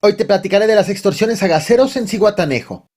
Hoy te platicaré de las extorsiones a gaseros en Zihuatanejo.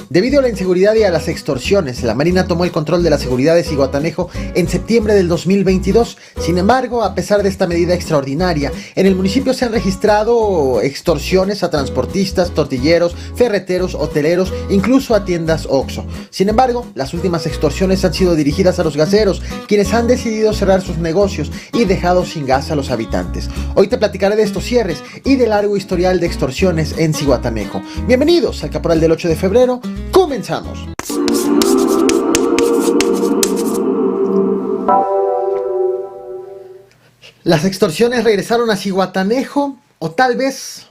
Debido a la inseguridad y a las extorsiones, la Marina tomó el control de la seguridad de Zihuatanejo en septiembre del 2022. Sin embargo, a pesar de esta medida extraordinaria, en el municipio se han registrado extorsiones a transportistas, tortilleros, ferreteros, hoteleros, incluso a tiendas OXXO. Sin embargo, las últimas extorsiones han sido dirigidas a los gaseros, quienes han decidido cerrar sus negocios y dejado sin gas a los habitantes. Hoy te platicaré de estos cierres y del largo historial de extorsiones en Zihuatanejo. Bienvenidos al Caporal del 8 de febrero. ¡Comenzamos! Las extorsiones regresaron a Zihuatanejo, o tal vez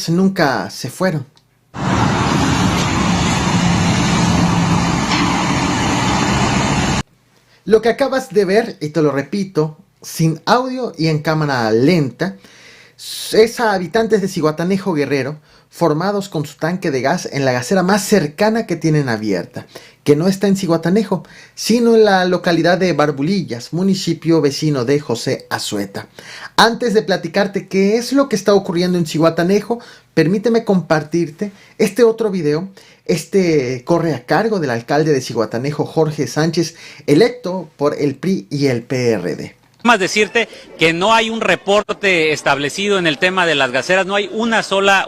nunca se fueron. Lo que acabas de ver, y te lo repito, sin audio y en cámara lenta, es a habitantes de Zihuatanejo Guerrero, formados con su tanque de gas en la gasera más cercana que tienen abierta, que no está en Zihuatanejo, sino en la localidad de Barbulillas, municipio vecino de José Azueta. Antes de platicarte qué es lo que está ocurriendo en Zihuatanejo, permíteme compartirte este otro video. Este corre a cargo del alcalde de Zihuatanejo, Jorge Sánchez, electo por el PRI y el PRD. Más decirte que no hay un reporte establecido en el tema de las gaseras, no hay una sola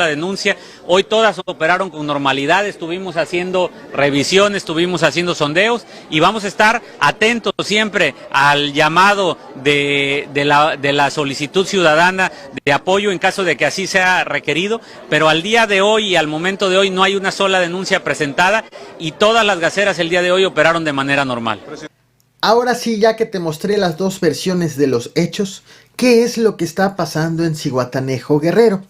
denuncia. Hoy todas operaron con normalidad, estuvimos haciendo revisiones, estuvimos haciendo sondeos y vamos a estar atentos siempre al llamado de la solicitud ciudadana de apoyo en caso de que así sea requerido, pero al día de hoy y al momento de hoy no hay una sola denuncia presentada y todas las gaseras el día de hoy operaron de manera normal. Ahora sí, ya que te mostré las dos versiones de los hechos, ¿qué es lo que está pasando en Zihuatanejo Guerrero?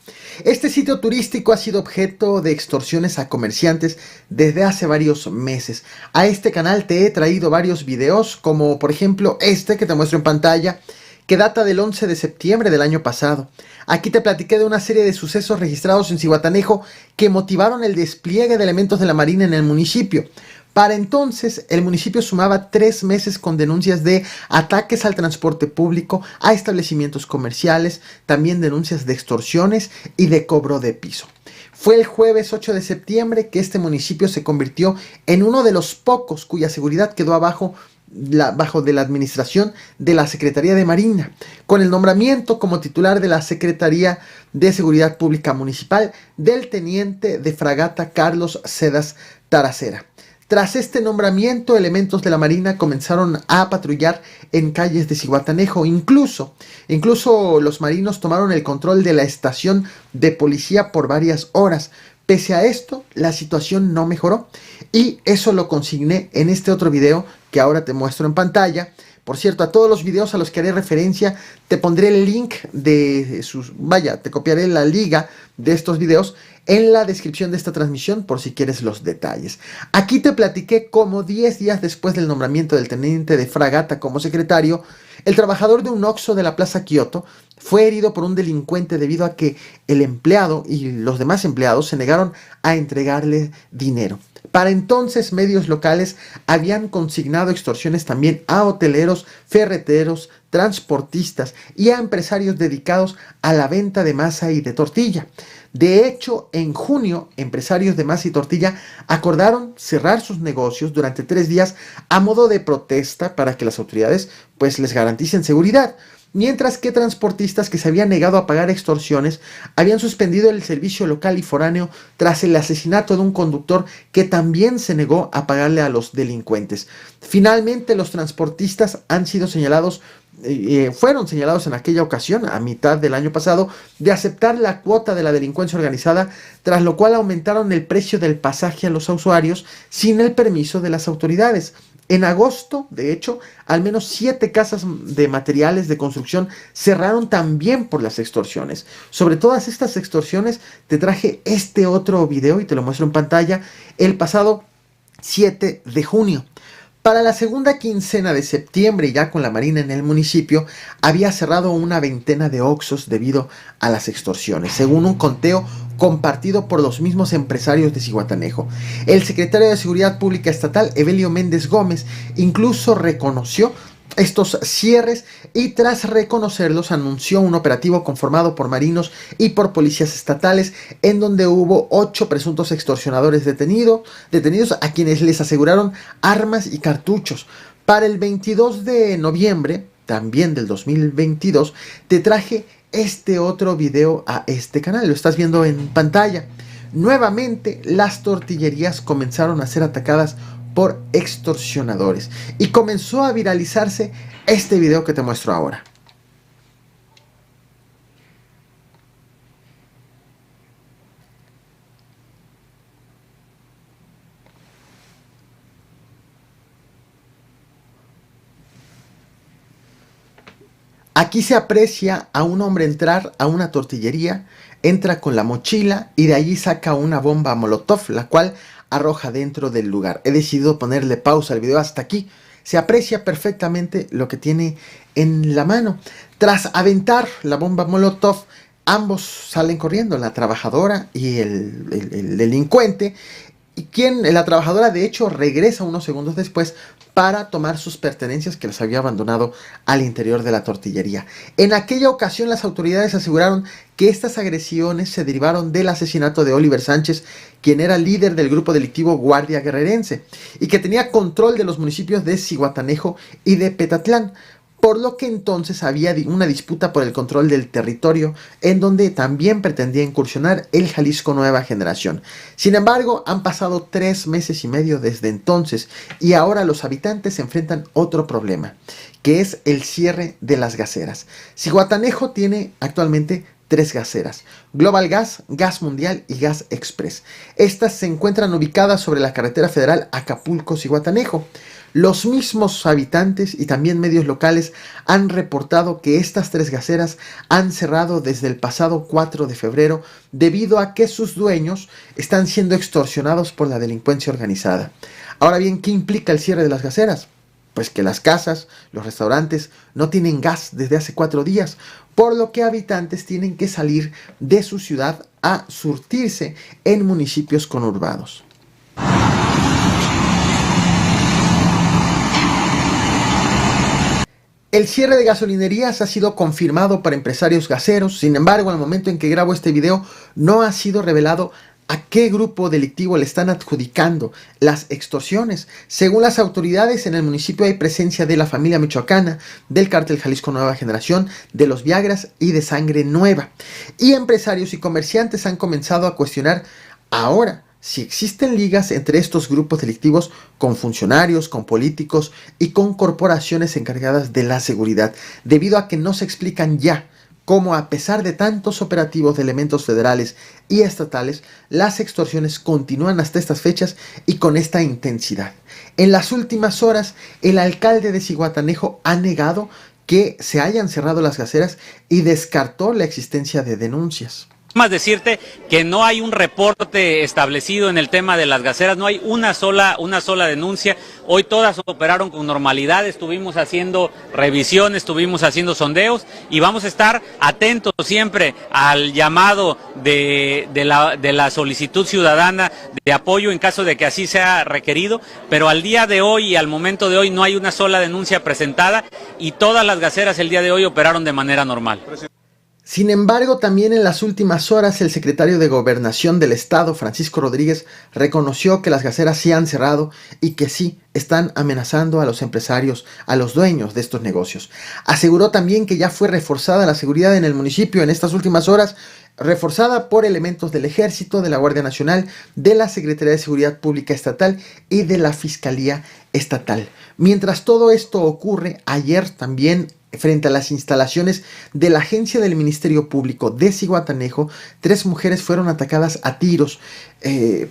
Este sitio turístico ha sido objeto de extorsiones a comerciantes desde hace varios meses. A este canal te he traído varios videos, como por ejemplo este que te muestro en pantalla, que data del 11 de septiembre del año pasado. Aquí te platiqué de una serie de sucesos registrados en Zihuatanejo que motivaron el despliegue de elementos de la Marina en el municipio. Para entonces, el municipio sumaba 3 meses con denuncias de ataques al transporte público, a establecimientos comerciales, también denuncias de extorsiones y de cobro de piso. Fue el jueves 8 de septiembre que este municipio se convirtió en uno de los pocos cuya seguridad quedó bajo de la administración de la Secretaría de Marina, con el nombramiento como titular de la Secretaría de Seguridad Pública Municipal del teniente de fragata Carlos Cedas Taracera. Tras este nombramiento, elementos de la Marina comenzaron a patrullar en calles de Zihuatanejo. Incluso los marinos tomaron el control de la estación de policía por varias horas. Pese a esto, la situación no mejoró y eso lo consigné en este otro video que ahora te muestro en pantalla. Por cierto, a todos los videos a los que haré referencia te pondré el link te copiaré la liga de estos videos en la descripción de esta transmisión por si quieres los detalles. Aquí te platiqué cómo 10 días después del nombramiento del teniente de fragata como secretario, el trabajador de un OXXO de la Plaza Kioto fue herido por un delincuente debido a que el empleado y los demás empleados se negaron a entregarle dinero. Para entonces, medios locales habían consignado extorsiones también a hoteleros, ferreteros, transportistas y a empresarios dedicados a la venta de masa y de tortilla. De hecho, en junio, empresarios de masa y tortilla acordaron cerrar sus negocios durante 3 días a modo de protesta para que las autoridades les garanticen seguridad. Mientras que transportistas que se habían negado a pagar extorsiones habían suspendido el servicio local y foráneo tras el asesinato de un conductor que también se negó a pagarle a los delincuentes. Finalmente, los transportistas fueron señalados en aquella ocasión, a mitad del año pasado, de aceptar la cuota de la delincuencia organizada, tras lo cual aumentaron el precio del pasaje a los usuarios sin el permiso de las autoridades. En agosto, de hecho, al menos 7 casas de materiales de construcción cerraron también por las extorsiones. Sobre todas estas extorsiones te traje este otro video y te lo muestro en pantalla el pasado 7 de junio. Para la segunda quincena de septiembre, ya con la Marina en el municipio, había cerrado una veintena de OXXOs debido a las extorsiones, según un conteo compartido por los mismos empresarios de Zihuatanejo. El secretario de Seguridad Pública Estatal, Evelio Méndez Gómez, incluso reconoció estos cierres y tras reconocerlos anunció un operativo conformado por marinos y por policías estatales en donde hubo 8 presuntos extorsionadores detenidos a quienes les aseguraron armas y cartuchos. Para el 22 de noviembre, también del 2022, te traje este otro video a este canal, lo estás viendo en pantalla. Nuevamente las tortillerías comenzaron a ser atacadas por extorsionadores y comenzó a viralizarse este video que te muestro ahora. Aquí se aprecia a un hombre entrar a una tortillería, entra con la mochila y de allí saca una bomba molotov, la cual arroja dentro del lugar. He decidido ponerle pausa al video hasta aquí. Se aprecia perfectamente lo que tiene en la mano. Tras aventar la bomba molotov, ambos salen corriendo, la trabajadora y el delincuente. Y la trabajadora de hecho regresa unos segundos después para tomar sus pertenencias que las había abandonado al interior de la tortillería. En aquella ocasión las autoridades aseguraron que estas agresiones se derivaron del asesinato de Oliver Sánchez, quien era líder del grupo delictivo Guardia Guerrerense y que tenía control de los municipios de Zihuatanejo y de Petatlán, por lo que entonces había una disputa por el control del territorio en donde también pretendía incursionar el Jalisco Nueva Generación. Sin embargo, han pasado 3 meses y medio desde entonces y ahora los habitantes se enfrentan otro problema, que es el cierre de las gaseras. Zihuatanejo tiene actualmente 3 gaseras: Global Gas, Gas Mundial y Gas Express. Estas se encuentran ubicadas sobre la carretera federal Acapulco-Zihuatanejo. Los mismos habitantes y también medios locales han reportado que estas 3 gaseras han cerrado desde el pasado 4 de febrero debido a que sus dueños están siendo extorsionados por la delincuencia organizada. Ahora bien, ¿qué implica el cierre de las gaseras? Pues que las casas, los restaurantes no tienen gas desde hace 4 días, por lo que habitantes tienen que salir de su ciudad a surtirse en municipios conurbados. El cierre de gasolinerías ha sido confirmado para empresarios gaseros. Sin embargo, al momento en que grabo este video, no ha sido revelado a qué grupo delictivo le están adjudicando las extorsiones. Según las autoridades, en el municipio hay presencia de la familia michoacana, del cártel Jalisco Nueva Generación, de los Viagras y de Sangre Nueva. Y empresarios y comerciantes han comenzado a cuestionar ahora si existen ligas entre estos grupos delictivos con funcionarios, con políticos y con corporaciones encargadas de la seguridad, debido a que no se explican ya cómo, a pesar de tantos operativos de elementos federales y estatales, las extorsiones continúan hasta estas fechas y con esta intensidad. En las últimas horas, el alcalde de Zihuatanejo ha negado que se hayan cerrado las gaseras y descartó la existencia de denuncias. Más decirte que no hay un reporte establecido en el tema de las gaseras, no hay una sola denuncia. Hoy todas operaron con normalidad, estuvimos haciendo revisiones, estuvimos haciendo sondeos y vamos a estar atentos siempre al llamado de la solicitud ciudadana de apoyo en caso de que así sea requerido, pero al día de hoy y al momento de hoy no hay una sola denuncia presentada y todas las gaseras el día de hoy operaron de manera normal. Sin embargo, también en las últimas horas el secretario de Gobernación del Estado, Francisco Rodríguez, reconoció que las gaseras sí han cerrado y que sí están amenazando a los empresarios, a los dueños de estos negocios. Aseguró también que ya fue reforzada la seguridad en el municipio en estas últimas horas, reforzada por elementos del Ejército, de la Guardia Nacional, de la Secretaría de Seguridad Pública Estatal y de la Fiscalía Estatal. Mientras todo esto ocurre, ayer también, frente a las instalaciones de la agencia del Ministerio Público de Zihuatanejo, 3 mujeres fueron atacadas a tiros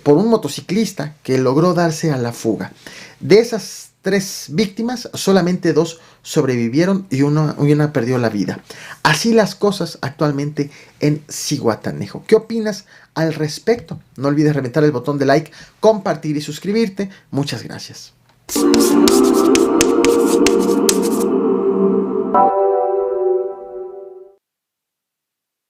por un motociclista que logró darse a la fuga. De esas 3 víctimas, solamente 2 sobrevivieron y una perdió la vida. Así las cosas actualmente en Zihuatanejo. ¿Qué opinas al respecto? No olvides reventar el botón de like, compartir y suscribirte. Muchas gracias.